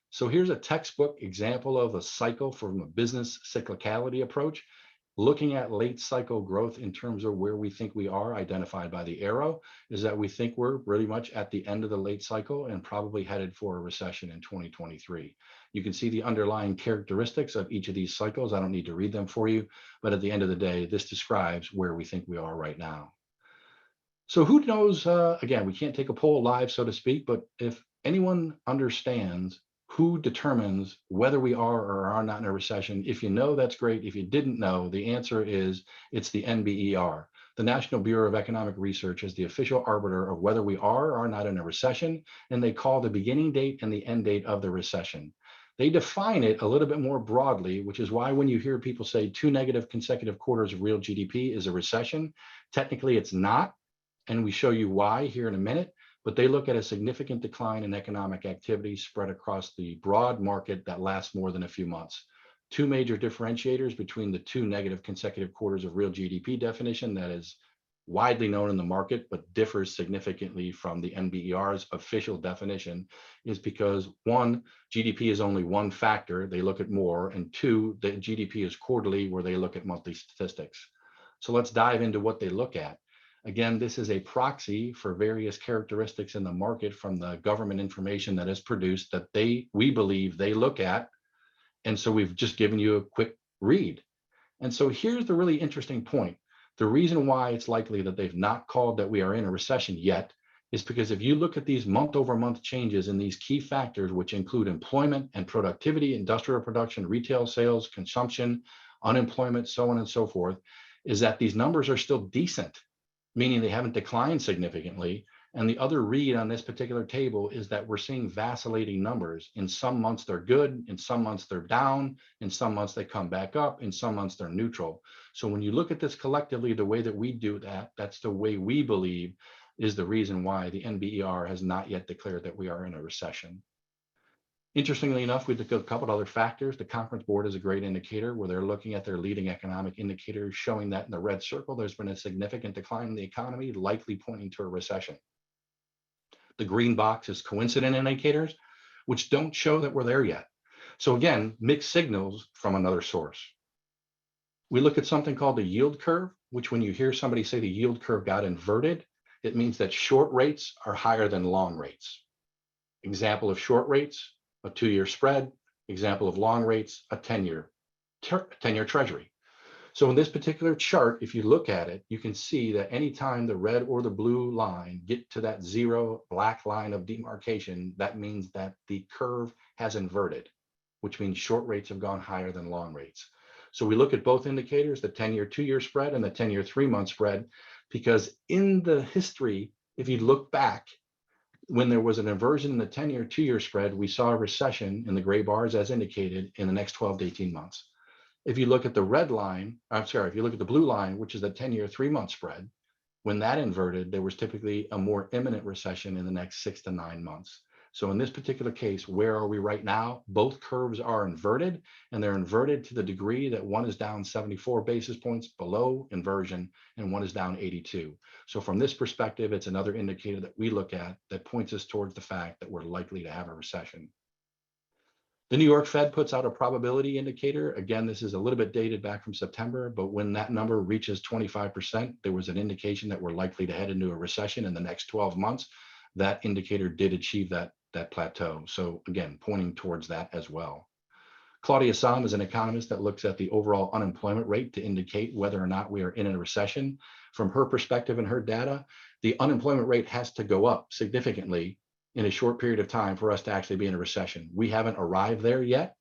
So here's a textbook example of a cycle from a business cyclicality approach, looking at late cycle growth in terms of where we think we are, identified by the arrow, is that we think we're really much at the end of the late cycle and probably headed for a recession in 2023. You can see the underlying characteristics of each of these cycles. I don't need to read them for you, but at the end of the day, this describes where we think we are right now. So who knows, again, we can't take a poll live, so to speak, but if anyone understands who determines whether we are or are not in a recession, if you know, that's great. If you didn't know, the answer is it's the NBER. The National Bureau of Economic Research is the official arbiter of whether we are or are not in a recession, and they call the beginning date and the end date of the recession. They define it a little bit more broadly, which is why when you hear people say 2 negative consecutive quarters of real GDP is a recession, technically it's not. And we show you why here in a minute, but they look at a significant decline in economic activity spread across the broad market that lasts more than a few months. Two major differentiators between the 2 negative consecutive quarters of real GDP definition that is widely known in the market, but differs significantly from the NBER's official definition, is because one, GDP is only one factor, they look at more, and two, the GDP is quarterly, where they look at monthly statistics. So let's dive into what they look at. Again, this is a proxy for various characteristics in the market from the government information that is produced that we believe they look at. And so we've just given you a quick read. And so here's the really interesting point. The reason why it's likely that they've not called that we are in a recession yet is because if you look at these month-over-month changes in these key factors, which include employment and productivity, industrial production, retail sales, consumption, unemployment, so on and so forth, is that these numbers are still decent, meaning they haven't declined significantly. And the other read on this particular table is that we're seeing vacillating numbers. In some months they're good, in some months they're down, in some months they come back up, in some months they're neutral. So when you look at this collectively, the way that we do that, that's the way we believe is the reason why the NBER has not yet declared that we are in a recession. Interestingly enough, we look at a couple of other factors. The Conference Board is a great indicator where they're looking at their leading economic indicators, showing that in the red circle, there's been a significant decline in the economy, likely pointing to a recession. The green box is coincident indicators, which don't show that we're there yet. So again, mixed signals from another source. We look at something called the yield curve, which when you hear somebody say the yield curve got inverted, it means that short rates are higher than long rates. Example of short rates, a 2-year spread. Example of long rates, a 10-year treasury. So in this particular chart, if you look at it, you can see that anytime the red or the blue line get to that zero black line of demarcation, that means that the curve has inverted, which means short rates have gone higher than long rates. So we look at both indicators, the 10-year 2-year spread and the 10-year 3-month spread, because in the history, if you look back, when there was an inversion in the 10-year 2-year spread, we saw a recession in the gray bars as indicated in the next 12 to 18 months. If you look at the red line, if you look at the blue line, which is the 10-year 3-month spread, when that inverted, there was typically a more imminent recession in the next 6 to 9 months. So in this particular case, where are we right now? Both curves are inverted, and they're inverted to the degree that one is down 74 basis points below inversion and one is down 82. So from this perspective, it's another indicator that we look at that points us towards the fact that we're likely to have a recession. The New York Fed puts out a probability indicator. Again, this is a little bit dated back from September, but when that number reaches 25%, there was an indication that we're likely to head into a recession in the next 12 months. That indicator did achieve that plateau. So again, pointing towards that as well. Claudia Sahm is an economist that looks at the overall unemployment rate to indicate whether or not we are in a recession. From her perspective and her data, the unemployment rate has to go up significantly in a short period of time for us to actually be in a recession. We haven't arrived there yet.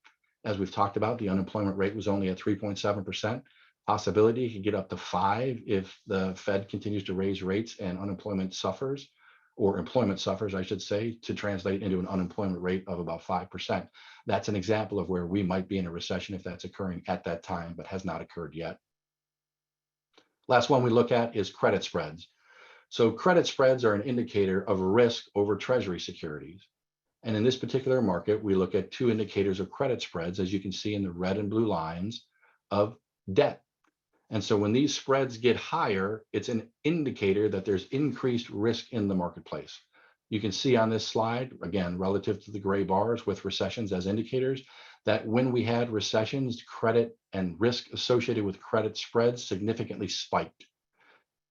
As we've talked about, the unemployment rate was only at 3.7%. Possibility it could get up to 5% if the Fed continues to raise rates and unemployment suffers. or employment suffers, I should say, to translate into an unemployment rate of about 5%. That's an example of where we might be in a recession if that's occurring at that time, but has not occurred yet. Last one we look at is credit spreads. So credit spreads are an indicator of risk over treasury securities. And in this particular market, we look at two indicators of credit spreads, as you can see in the red and blue lines, of debt. And so when these spreads get higher, it's an indicator that there's increased risk in the marketplace. You can see on this slide, again, relative to the gray bars with recessions as indicators, that when we had recessions, credit and risk associated with credit spreads significantly spiked.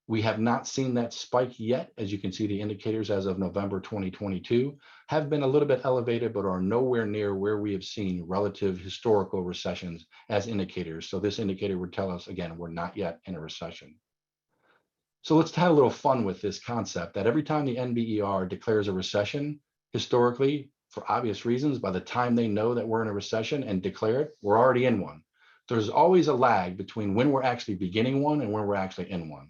We have not seen that spike yet. As you can see, the indicators as of November 2022 have been a little bit elevated, but are nowhere near where we have seen relative historical recessions as indicators. So this indicator would tell us, again, we're not yet in a recession. So let's have a little fun with this concept that every time the NBER declares a recession, historically, for obvious reasons, by the time they know that we're in a recession and declare it, we're already in one. There's always a lag between when we're actually beginning one and when we're actually in one.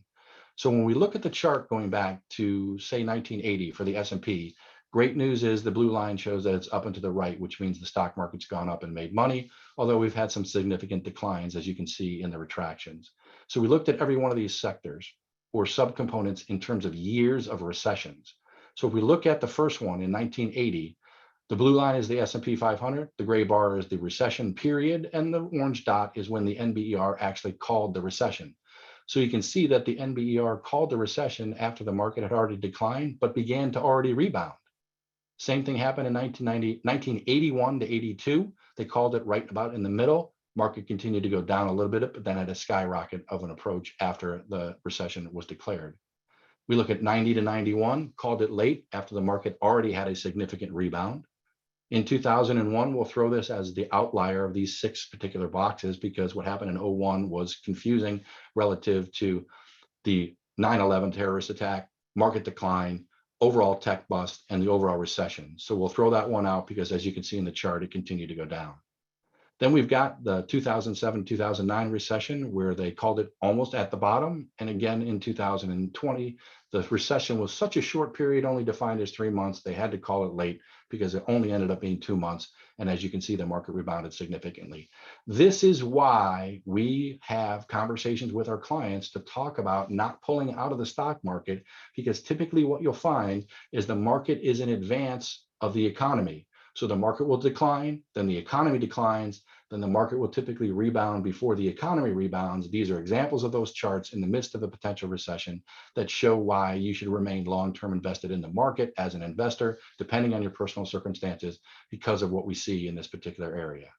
So when we look at the chart going back to, say, 1980 for the S&P, great news is the blue line shows that it's up and to the right, which means the stock market's gone up and made money, although we've had some significant declines, as you can see in the retractions. So we looked at every one of these sectors or subcomponents in terms of years of recessions. So if we look at the first one in 1980, the blue line is the S&P 500, the gray bar is the recession period, and the orange dot is when the NBER actually called the recession. So you can see that the NBER called the recession after the market had already declined, but began to already rebound. Same thing happened in 1981 to 82. They called it right about in the middle. Market continued to go down a little bit, but then had a skyrocket of an approach after the recession was declared. We look at 90 to 91, called it late after the market already had a significant rebound. In 2001, we'll throw this as the outlier of these 6 particular boxes because what happened in 01 was confusing relative to the 9/11 terrorist attack, market decline, overall tech bust, and the overall recession. So we'll throw that one out because as you can see in the chart, it continued to go down. Then we've got the 2007-2009 recession where they called it almost at the bottom. And again, in 2020, the recession was such a short period, only defined as 3 months. They had to call it late because it only ended up being 2 months. And as you can see, the market rebounded significantly. This is why we have conversations with our clients to talk about not pulling out of the stock market, because typically what you'll find is the market is in advance of the economy. So the market will decline, then the economy declines, then the market will typically rebound before the economy rebounds. These are examples of those charts in the midst of a potential recession that show why you should remain long-term invested in the market as an investor, depending on your personal circumstances, because of what we see in this particular area.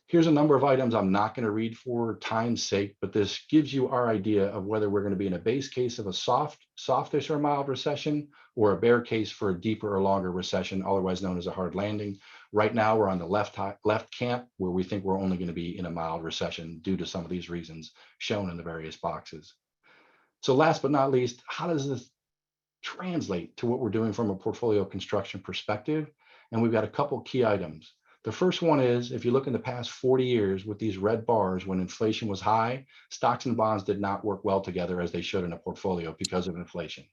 Here's a number of items I'm not going to read for time's sake, but this gives you our idea of whether we're going to be in a base case of a softish or mild recession, or a bear case for a deeper or longer recession, otherwise known as a hard landing. Right now, we're on the left camp, where we think we're only going to be in a mild recession due to some of these reasons shown in the various boxes. So last but not least, how does this translate to what we're doing from a portfolio construction perspective? And we've got a couple key items. The first one is, if you look in the past 40 years with these red bars, when inflation was high, stocks and bonds did not work well together as they should in a portfolio because of inflation.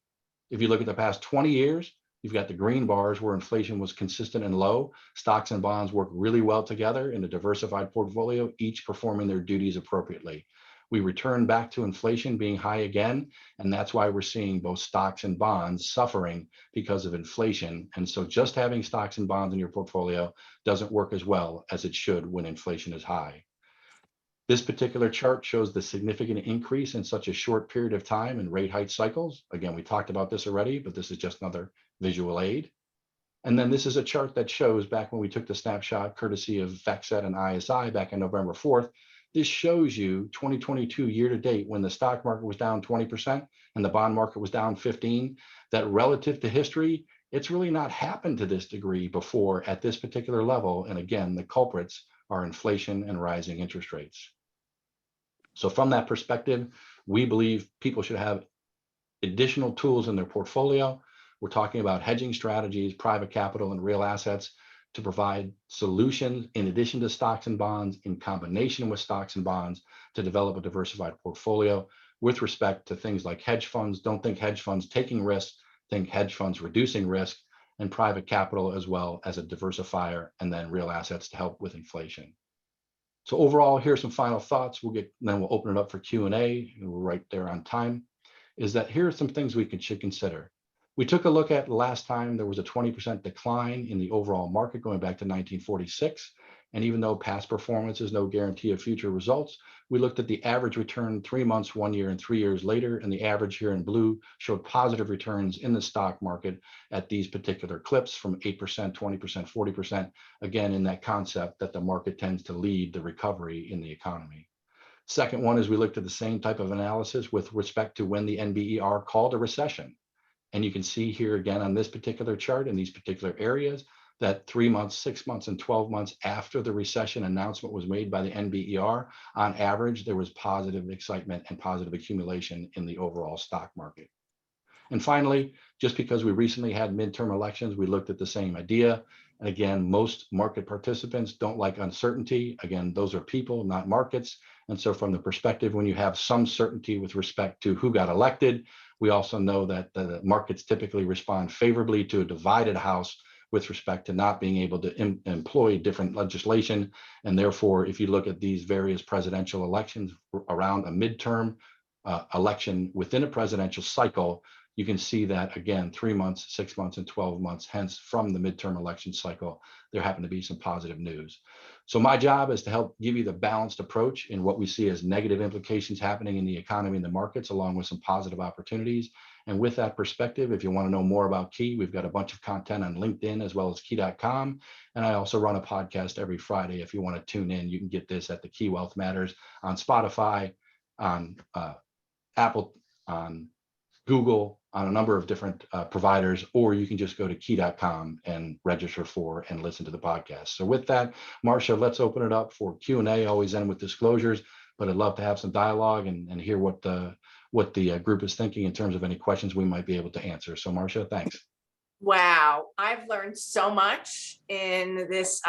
If you look at the past 20 years, you've got the green bars where inflation was consistent and low. Stocks and bonds work really well together in a diversified portfolio, each performing their duties appropriately. We return back to inflation being high again, and that's why we're seeing both stocks and bonds suffering because of inflation. And so just having stocks and bonds in your portfolio doesn't work as well as it should when inflation is high. This particular chart shows the significant increase in such a short period of time in rate hike cycles. Again, we talked about this already, but this is just another visual aid. And then this is a chart that shows back when we took the snapshot courtesy of FactSet and ISI back on November 4th. This shows you 2022 year to date when the stock market was down 20% and the bond market was down 15%, that relative to history, it's really not happened to this degree before at this particular level. And again, the culprits are inflation and rising interest rates. So from that perspective, we believe people should have additional tools in their portfolio. We're talking about hedging strategies, private capital, and real assets to provide solutions in addition to stocks and bonds, in combination with stocks and bonds, to develop a diversified portfolio with respect to things like hedge funds. Don't think hedge funds taking risks. think hedge funds reducing risk, and private capital as well as a diversifier, and then real assets to help with inflation. So overall, here's some final thoughts. Then we'll open it up for Q&A, and we're right there on time. Is that here are some things we should consider. We took a look at last time, there was a 20% decline in the overall market going back to 1946. And even though past performance is no guarantee of future results, we looked at the average return 3 months, 1 year, and 3 years later, and the average here in blue showed positive returns in the stock market at these particular clips from 8%, 20%, 40%, again, in that concept that the market tends to lead the recovery in the economy. Second one is we looked at the same type of analysis with respect to when the NBER called a recession. And you can see here again on this particular chart in these particular areas that 3 months, 6 months, and 12 months after the recession announcement was made by the NBER, on average, there was positive excitement and positive accumulation in the overall stock market. And finally, just because we recently had midterm elections, we looked at the same idea. And again, most market participants don't like uncertainty. Again, those are people, not markets. And so from the perspective, when you have some certainty with respect to who got elected, we also know that the markets typically respond favorably to a divided House with respect to not being able to employ different legislation. And therefore, if you look at these various presidential elections around a midterm election within a presidential cycle, you can see that again, 3 months, 6 months, and 12 months, hence from the midterm election cycle, there happen to be some positive news. So my job is to help give you the balanced approach in what we see as negative implications happening in the economy and the markets, along with some positive opportunities. And with that perspective, if you want to know more about Key, we've got a bunch of content on LinkedIn as well as key.com. And I also run a podcast every Friday. If you want to tune in, you can get this at the Key Wealth Matters on Spotify, on Apple, on Google, on a number of different providers, or you can just go to key.com and register for and listen to the podcast. So with that, Marcia, let's open it up for Q&A, always end with disclosures, but I'd love to have some dialogue and hear what the group is thinking in terms of any questions we might be able to answer. So Marcia, thanks. Wow, I've learned so much in this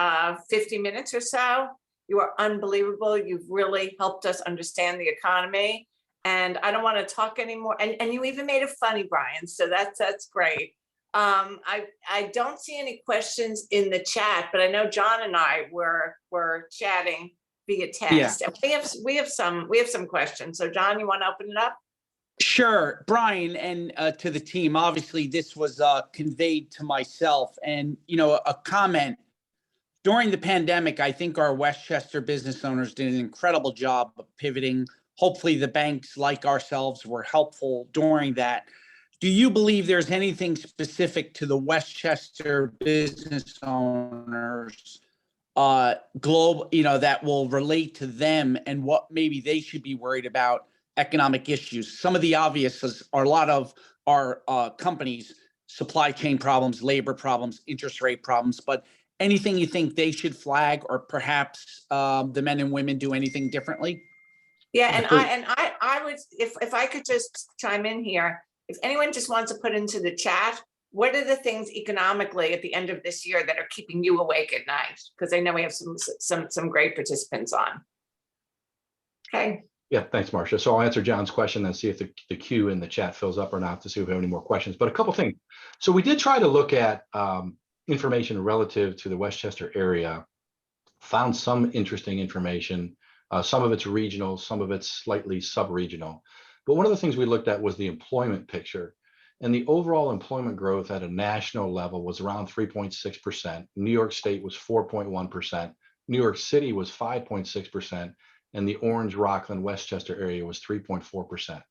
50 minutes or so. You are unbelievable. You've really helped us understand the economy. And I don't want to talk anymore. And you even made it funny, Brian. So that's great. I don't see any questions in the chat, but I know John and I were chatting via text. Yeah. And we have some questions. So John, you want to open it up? Sure, Brian, and to the team. Obviously, this was conveyed to myself, and a comment. During the pandemic, I think our Westchester business owners did an incredible job of pivoting. Hopefully the banks like ourselves were helpful during that. Do you believe there's anything specific to the Westchester business owners global, that will relate to them and what maybe they should be worried about economic issues? Some of the obvious are a lot of our companies, supply chain problems, labor problems, interest rate problems, but anything you think they should flag, or perhaps the men and women do anything differently? Yeah, and I would, if I could just chime in here, if anyone just wants to put into the chat, what are the things economically at the end of this year that are keeping you awake at night? Because I know we have some great participants on. Okay. Yeah, thanks, Marcia. So I'll answer John's question and see if the queue in the chat fills up or not to see if we have any more questions. But a couple things. So we did try to look at information relative to the Westchester area, found some interesting information. Some of it's regional, some of it's slightly sub-regional. But one of the things we looked at was the employment picture. And the overall employment growth at a national level was around 3.6%. New York State was 4.1%. New York City was 5.6%. And the Orange, Rockland, Westchester area was 3.4%.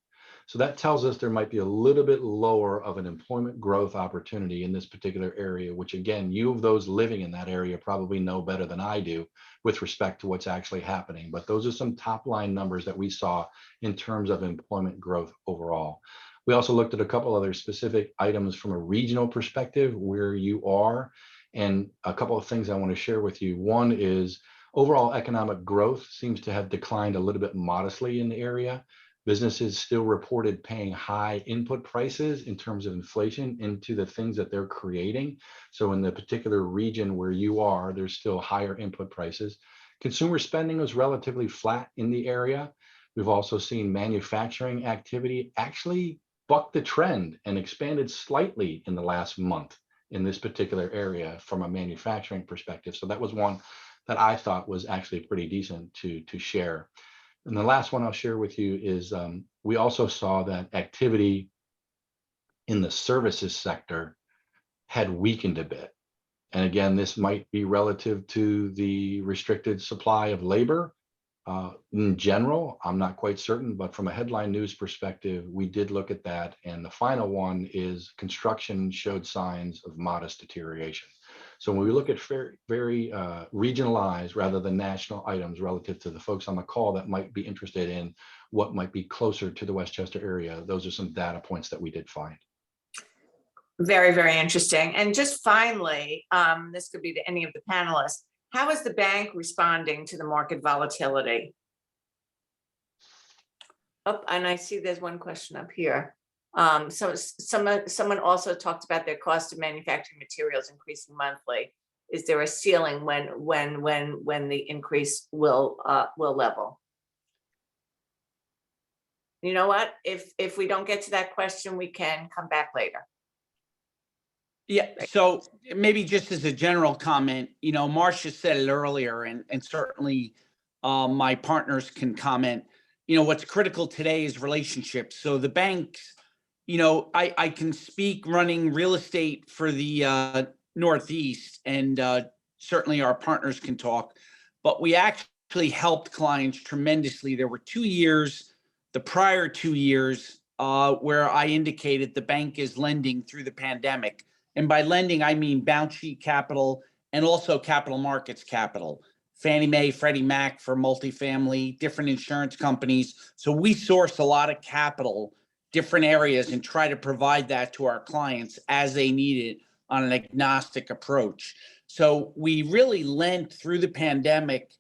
So that tells us there might be a little bit lower of an employment growth opportunity in this particular area, which again, you of those living in that area probably know better than I do with respect to what's actually happening. But those are some top line numbers that we saw in terms of employment growth overall. We also looked at a couple other specific items from a regional perspective where you are, and a couple of things I want to share with you. One is overall economic growth seems to have declined a little bit modestly in the area. Businesses still reported paying high input prices in terms of inflation into the things that they're creating. So in the particular region where you are, there's still higher input prices. Consumer spending was relatively flat in the area. We've also seen manufacturing activity actually bucked the trend and expanded slightly in the last month in this particular area from a manufacturing perspective. So that was one that I thought was actually pretty decent to share. And the last one I'll share with you is we also saw that activity in the services sector had weakened a bit. And again, this might be relative to the restricted supply of labor. In general, I'm not quite certain, but from a headline news perspective, we did look at that. And the final one is construction showed signs of modest deterioration. So when we look at very regionalized rather than national items relative to the folks on the call that might be interested in what might be closer to the Westchester area, those are some data points that we did find. Very, very interesting. And just finally, this could be to any of the panelists, how is the bank responding to the market volatility? Oh, and I see there's one question up here. So someone also talked about their cost of manufacturing materials increasing monthly. Is there a ceiling when the increase will level? You know what? If we don't get to that question, we can come back later. Yeah, so maybe just as a general comment, Marcia said it earlier, and certainly my partners can comment. What's critical today is relationships. So the banks, I can speak running real estate for the Northeast, and certainly our partners can talk, but we actually helped clients tremendously. There were 2 years, the prior 2 years, where I indicated the bank is lending through the pandemic. And by lending, I mean balance sheet capital and also capital markets capital. Fannie Mae, Freddie Mac for multifamily, different insurance companies. So we source a lot of capital, different areas, and try to provide that to our clients as they need it on an agnostic approach. So we really lent through the pandemic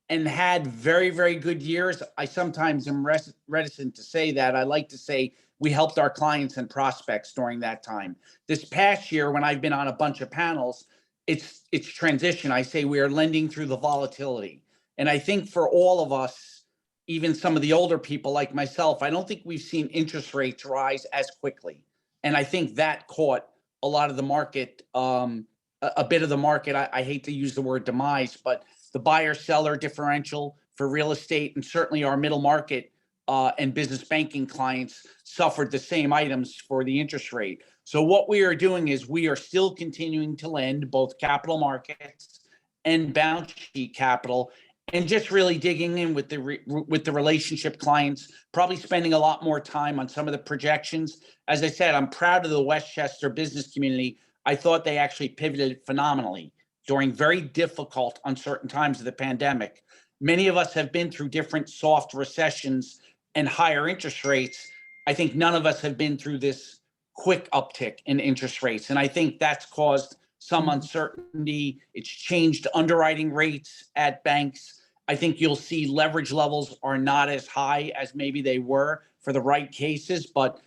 and had very, very good years. I sometimes am reticent to say that. I like to say we helped our clients and prospects during that time. This past year, when I've been on a bunch of panels, it's transition. I say we are lending through the volatility. And I think for all of us, even some of the older people like myself, I don't think we've seen interest rates rise as quickly. And I think that caught a lot of the market, a bit of the market. I hate to use the word demise, but the buyer-seller differential for real estate, and certainly our middle market and business banking clients suffered the same items for the interest rate. So what we are doing is we are still continuing to lend both capital markets and balance sheet capital, and just really digging in with the relationship clients, probably spending a lot more time on some of the projections. As I said, I'm proud of the Westchester business community. I thought they actually pivoted phenomenally during very difficult, uncertain times of the pandemic. Many of us have been through different soft recessions and higher interest rates. I think none of us have been through this quick uptick in interest rates. And I think that's caused some uncertainty. It's changed underwriting rates at banks. I think you'll see leverage levels are not as high as maybe they were for the right cases. But,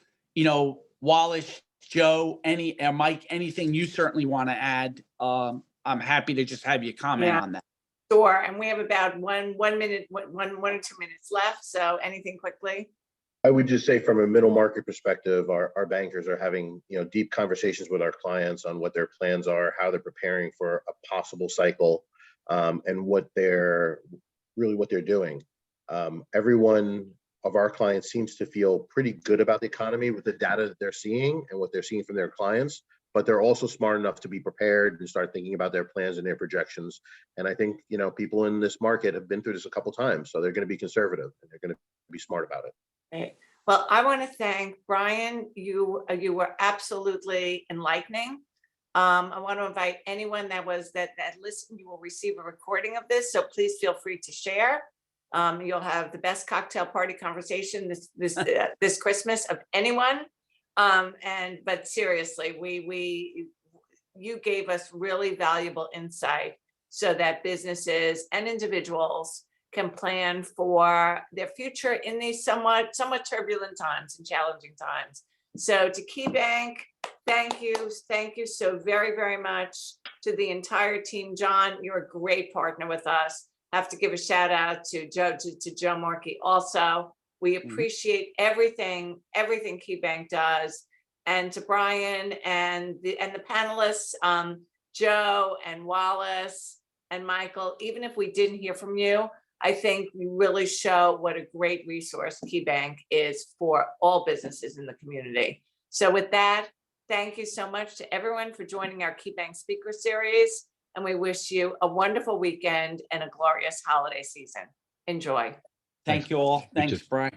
Wallace, Joe, Mike, anything you certainly want to add, I'm happy to just have you comment on that. Sure. And we have about one minute, one or 2 minutes left. So anything quickly? I would just say from a middle market perspective, our bankers are having deep conversations with our clients on what their plans are, how they're preparing for a possible cycle, and what they're doing. Every one of our clients seems to feel pretty good about the economy with the data that they're seeing and what they're seeing from their clients, but they're also smart enough to be prepared and start thinking about their plans and their projections. And I think, people in this market have been through this a couple of times, so they're going to be conservative and they're going to be smart about it. Right. Well, I want to thank Brian. You were absolutely enlightening. I want to invite anyone that listened. You will receive a recording of this, so please feel free to share. You'll have the best cocktail party conversation this Christmas of anyone. But seriously, you gave us really valuable insight so that businesses and individuals can plan for their future in these somewhat turbulent times and challenging times. So to KeyBank, thank you so very, very much. To the entire team, John, you're a great partner with us. Have to give a shout out to Joe Markey also. We Mhm. appreciate everything KeyBank does. And to Brian and the panelists, Joe and Wallace and Michael, even if we didn't hear from you, I think we really show what a great resource KeyBank is for all businesses in the community. So with that, thank you so much to everyone for joining our KeyBank Speaker Series. And we wish you a wonderful weekend and a glorious holiday season. Enjoy. Thank you all. You too. Thanks, Brian.